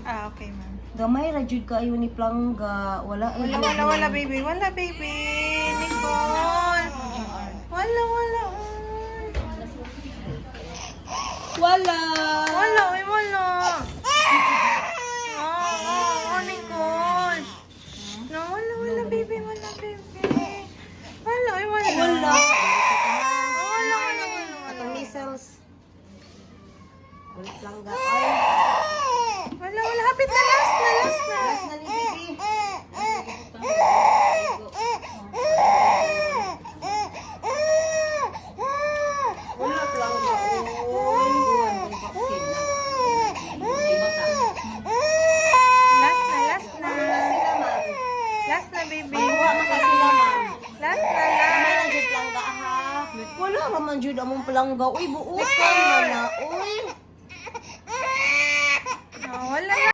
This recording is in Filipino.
Okay, ma'am. Gamay ra jud kayo ni plangga. Wala Wala, baby. Wala, baby. Nicole. Wala. Wala. Wala, wala. Oh, Nicole. No, wala, baby. Wala, baby. Wala. Wala. Wala. Atong measles. Wala plangga. Wala. Hapit na, last na. Last na ni baby. Wala plangga. Last na. Sila man. Last na, baby. Makuha man ka sila man. Last na. May lang jud plangga ha. Wala ra man jud among plangga. Uy, buutan man na. Uy.